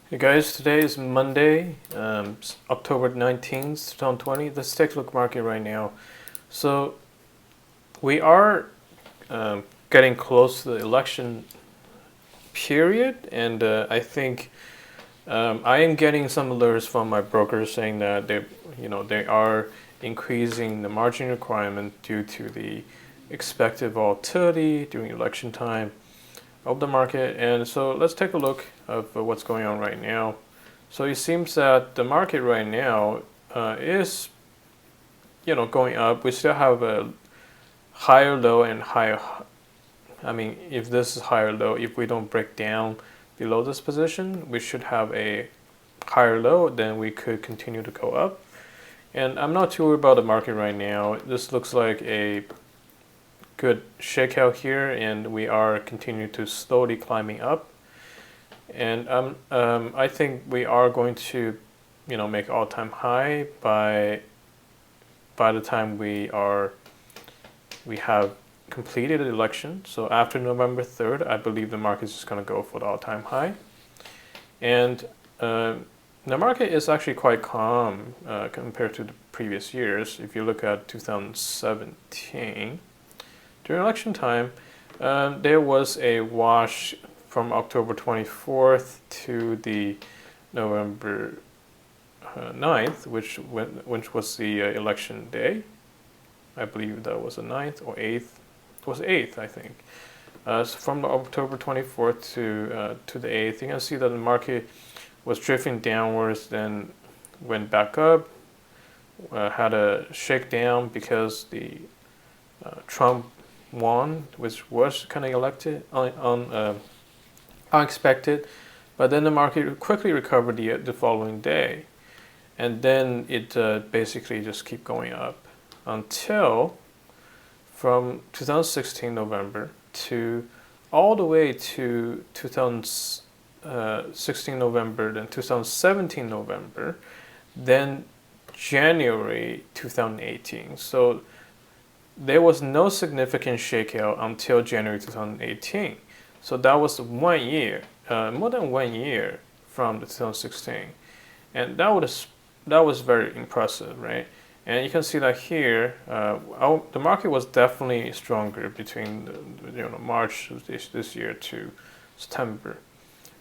Hey guys, today is Monday, October 19th, 2020. Let's take a look at market right now. So we are getting close to the election period, and I think I am getting some alerts from my brokers saying that they are increasing the margin requirement due to the expected volatility during election time of the market. And so let's take a look of what's going on right now. So it seems that the market right now is going up. We still have a higher low and higher. I mean, if this is higher low, if we don't break down below this position, we should have a higher low. Then we could continue to go up. And I'm not too worried about the market right now. This looks like a good shakeout here, and we are continuing to slowly climbing up. And I think we are going to, make all-time high by the time we have completed the election. So after November 3rd, I believe the market is just going to go for the all-time high. And the market is actually quite calm compared to the previous years. If you look at 2017, during election time, there was a wash from October 24th to the November 9th, which was the election day. I believe that was the 9th or 8th. It was 8th, I think. So from October 24th to the 8th, you can see that the market was drifting downwards, then went back up, had a shakedown because the Trump won, which was kind of elected unexpected, but then the market quickly recovered the following day, and then it basically just keep going up until from 2016 November to all the way to 2016 November, then 2017 November, then January 2018. So there was no significant shakeout until January 2018. So that was 1 year, more than 1 year from the 2016, and that was very impressive, right? And you can see that here, the market was definitely stronger between March of this year to September,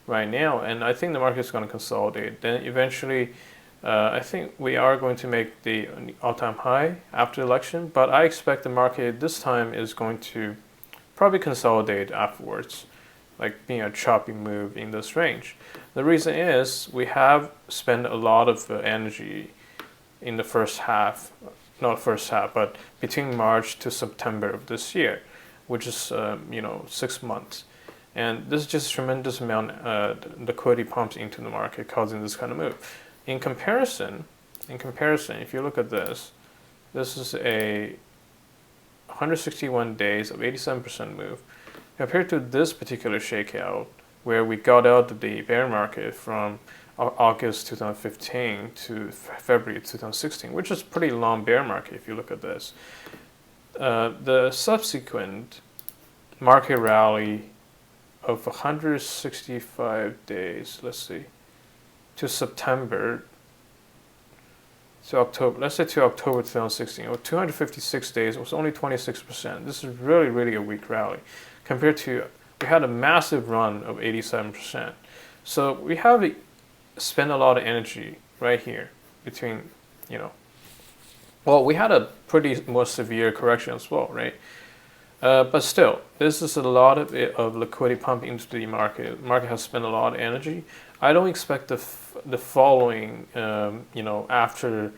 right now, and I think the market is going to consolidate. Then eventually, I think we are going to make the all-time high after the election, but I expect the market this time is going to probably consolidate afterwards, like being a choppy move in this range. The reason is we have spent a lot of energy in the first half, not first half, but between March to September of this year, which is 6 months. And this is just a tremendous amount liquidity pumps into the market, causing this kind of move. In comparison, if you look at this is a 161 days of 87% move compared to this particular shakeout where we got out of the bear market from August 2015 to February 2016, which is a pretty long bear market if you look at this. The subsequent market rally of 165 days, let's see, to September to October, let's say to October 2016, or 256 days, was only 26%. This is really, really a weak rally compared to, we had a massive run of 87%. So we have spent a lot of energy right here between, well, we had a pretty more severe correction as well, right? But still, this is a lot of liquidity pumping into the market. The market has spent a lot of energy. I don't expect the following, after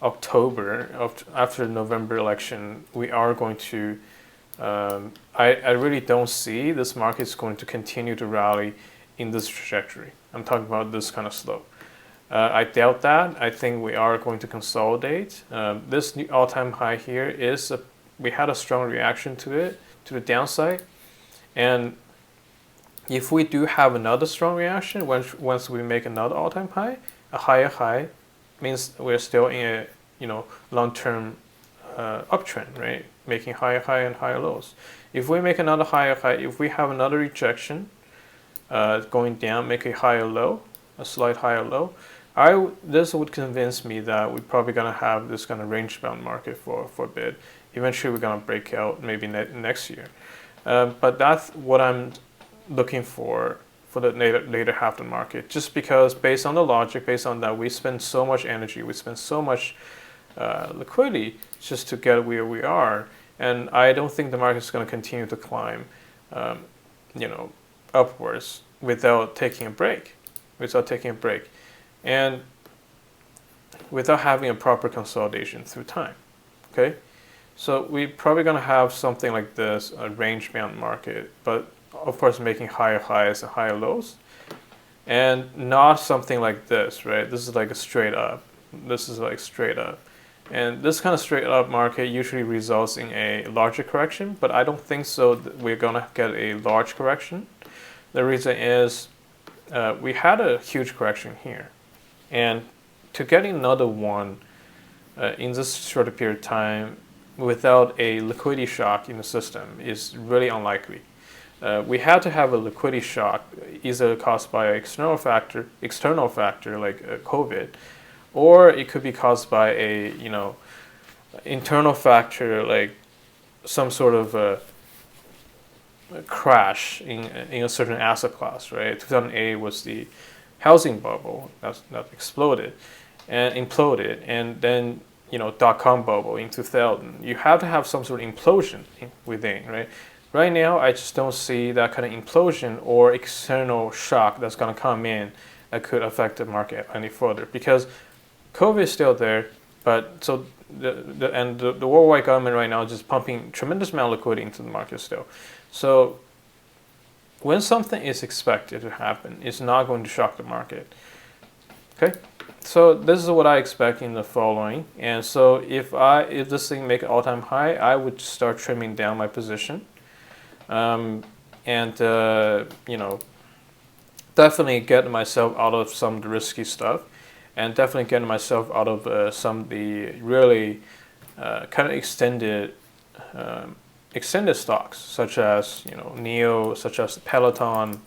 October, after November election, we are going to. I really don't see this market is going to continue to rally in this trajectory. I'm talking about this kind of slope. I doubt that. I think we are going to consolidate. This new all-time high here we had a strong reaction to it, to the downside, and if we do have another strong reaction, once we make another all-time high, a higher high, means we're still in a long-term uptrend, right? Making higher high and higher lows. If we make another higher high, if we have another rejection, going down, make a higher low, a slight higher low, this would convince me that we're probably gonna have this kind of range bound market for a bit. Eventually, we're gonna break out maybe next year. But that's what I'm looking for the later half of the market. Just because, based on the logic, based on that, we spend so much energy, we spend so much liquidity just to get where we are, and I don't think the market is going to continue to climb, upwards without taking a break, and without having a proper consolidation through time. Okay, so we're probably going to have something like this, a range bound market, but of course making higher highs and higher lows, and not something like this, right? This is like a straight up. This is like straight up. And this kind of straight up market usually results in a larger correction, but I don't think so that we're gonna get a large correction. The reason is we had a huge correction here, and to get another one in this shorter period of time without a liquidity shock in the system is really unlikely. We had to have a liquidity shock, either caused by an external factor like COVID, or it could be caused by a internal factor like some sort of a crash in a certain asset class, right? 2008 was the housing bubble that exploded and imploded, and then dot-com bubble in 2000. You have to have some sort of implosion within, right? Right now, I just don't see that kind of implosion or external shock that's going to come in that could affect the market any further, because COVID is still there, but so the worldwide government right now is just pumping tremendous amount of liquidity into the market still. So when something is expected to happen, it's not going to shock the market. Okay, so this is what I expect in the following, and so if this thing make an all-time high, I would start trimming down my position, definitely get myself out of some of the risky stuff, and definitely getting myself out of some of the really kind of extended stocks, such as Neo, such as Peloton,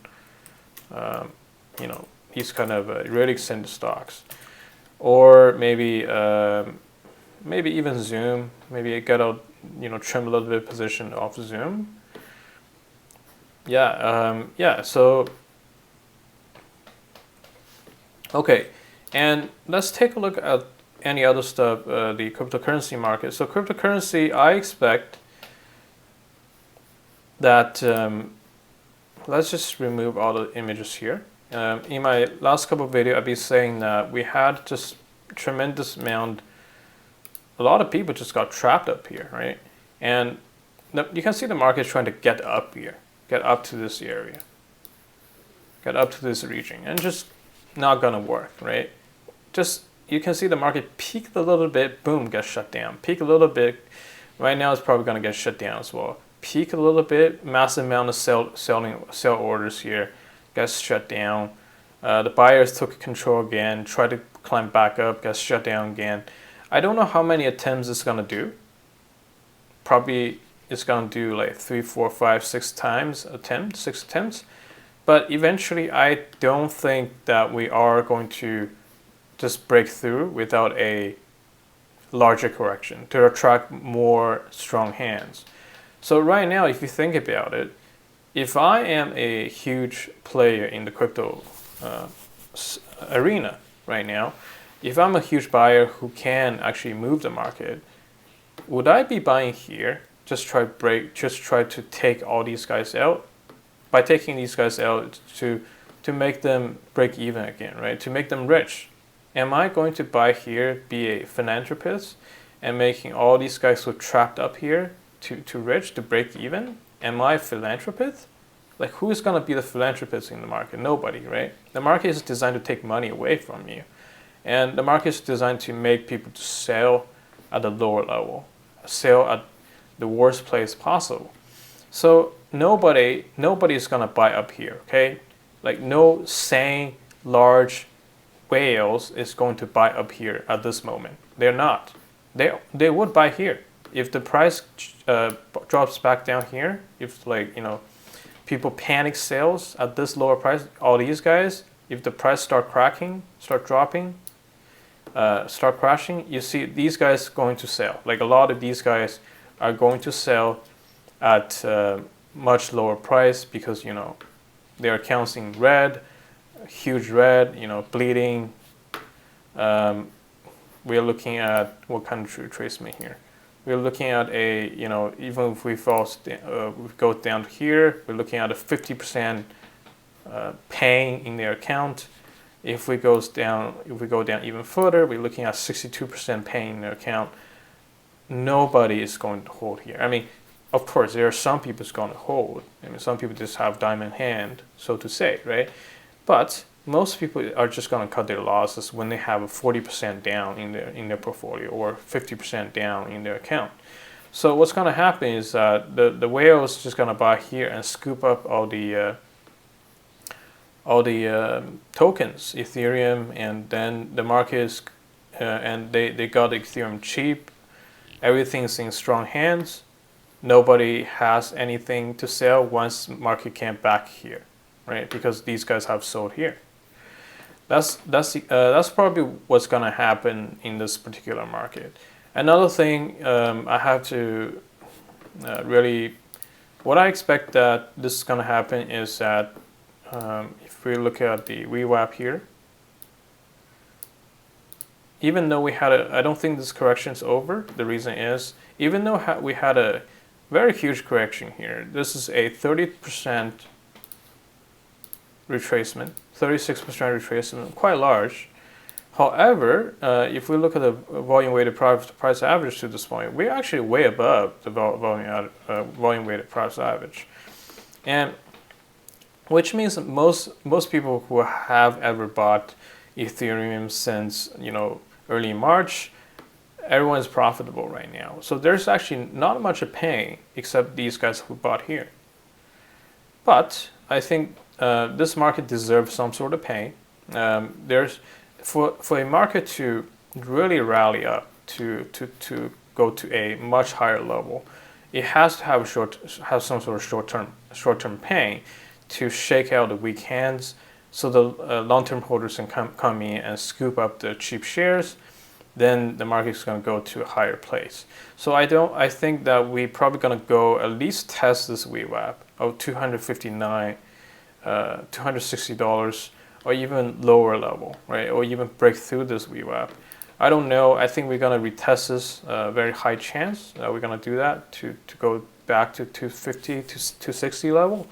these kind of really extended stocks, or maybe even Zoom. Maybe get out, trim a little bit of position off Zoom. So okay. And let's take a look at any other stuff, the cryptocurrency market. So cryptocurrency, I expect that, let's just remove all the images here. In my last couple of videos, I've been saying that we had just tremendous amount, a lot of people just got trapped up here, right? And you can see the market trying to get up here, get up to this area, get up to this region, and just not gonna work, right? Just, you can see the market peaked a little bit, boom, gets shut down. Peak a little bit, right now it's probably gonna get shut down as well. Peak a little bit, massive amount of sell orders here, gets shut down. The buyers took control again, tried to climb back up, gets shut down again. I don't know how many attempts it's gonna do. Probably it's gonna do like 3, 4, 5, 6 attempts. But eventually, I don't think that we are going to just break through without a larger correction to attract more strong hands. So right now, if you think about it, if I am a huge player in the crypto arena right now, if I'm a huge buyer who can actually move the market, would I be buying here? Just try to take all these guys out. By taking these guys out to make them break even again, right? To make them rich. Am I going to buy here, be a philanthropist, and making all these guys who are trapped up here to rich, to break even? Am I a philanthropist? Like, who's going to be the philanthropist in the market? Nobody, right? The market is designed to take money away from you. And the market is designed to make people to sell at the lower level, sell at the worst place possible. So nobody is going to buy up here, okay? Like, no sane, large whales is going to buy up here at this moment. They're not. They would buy here. If the price drops back down here, if people panic sales at this lower price, all these guys, if the price start dropping, start crashing, you see these guys going to sell. Like a lot of these guys are going to sell at much lower price because their accounts in red, huge red, bleeding. We're looking at what kind of retracement here. We're looking at a even if we we go down here, we're looking at a 50% pain in their account. If we go down even further, we're looking at 62% pain in their account. Nobody is going to hold here. I mean, of course, there are some people who's going to hold. I mean, some people just have diamond hand, so to say, right? But most people are just going to cut their losses when they have a 40% down in their portfolio or 50% down in their account. So what's going to happen is that the whale is just going to buy here and scoop up all the tokens, Ethereum, and then the market is, and they got Ethereum cheap. Everything's in strong hands. Nobody has anything to sell once market came back here, right? Because these guys have sold here. That's probably what's gonna happen in this particular market. Another thing I have to what I expect that this is gonna happen is that if we look at the VWAP here, even though I don't think this correction is over. The reason is, even though we had a very huge correction here, this is a 30% retracement, 36% retracement, quite large. However, if we look at the volume weighted price average to this point, we're actually way above the volume weighted price average, and which means that most people who have ever bought Ethereum since early March, everyone's profitable right now. So there's actually not much of pain except these guys who bought here. But I think this market deserves some sort of pain. For a market to really rally up to go to a much higher level, it has to have some sort of short-term pain to shake out the weak hands, so the long-term holders can come in and scoop up the cheap shares. Then the market is going to go to a higher place. So I think that we're probably going to go at least test this VWAP of $259, $260, or even lower level, right? Or even break through this VWAP. I don't know. I think we're going to retest this. Very high chance that we're going to do that to go back to 250 to 260 level.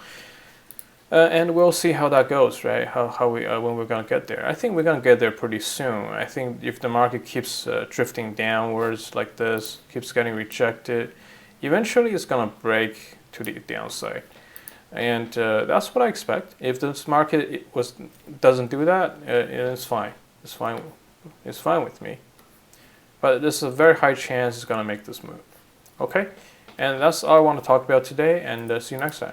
And we'll see how that goes, right? How we when we're gonna get there. I think we're gonna get there pretty soon. I think if the market keeps drifting downwards like this, keeps getting rejected, eventually it's gonna break to the downside, and that's what I expect. If this market doesn't do that, it's fine. It's fine. It's fine with me. But there's a very high chance it's gonna make this move. Okay, and that's all I want to talk about today. And see you next time.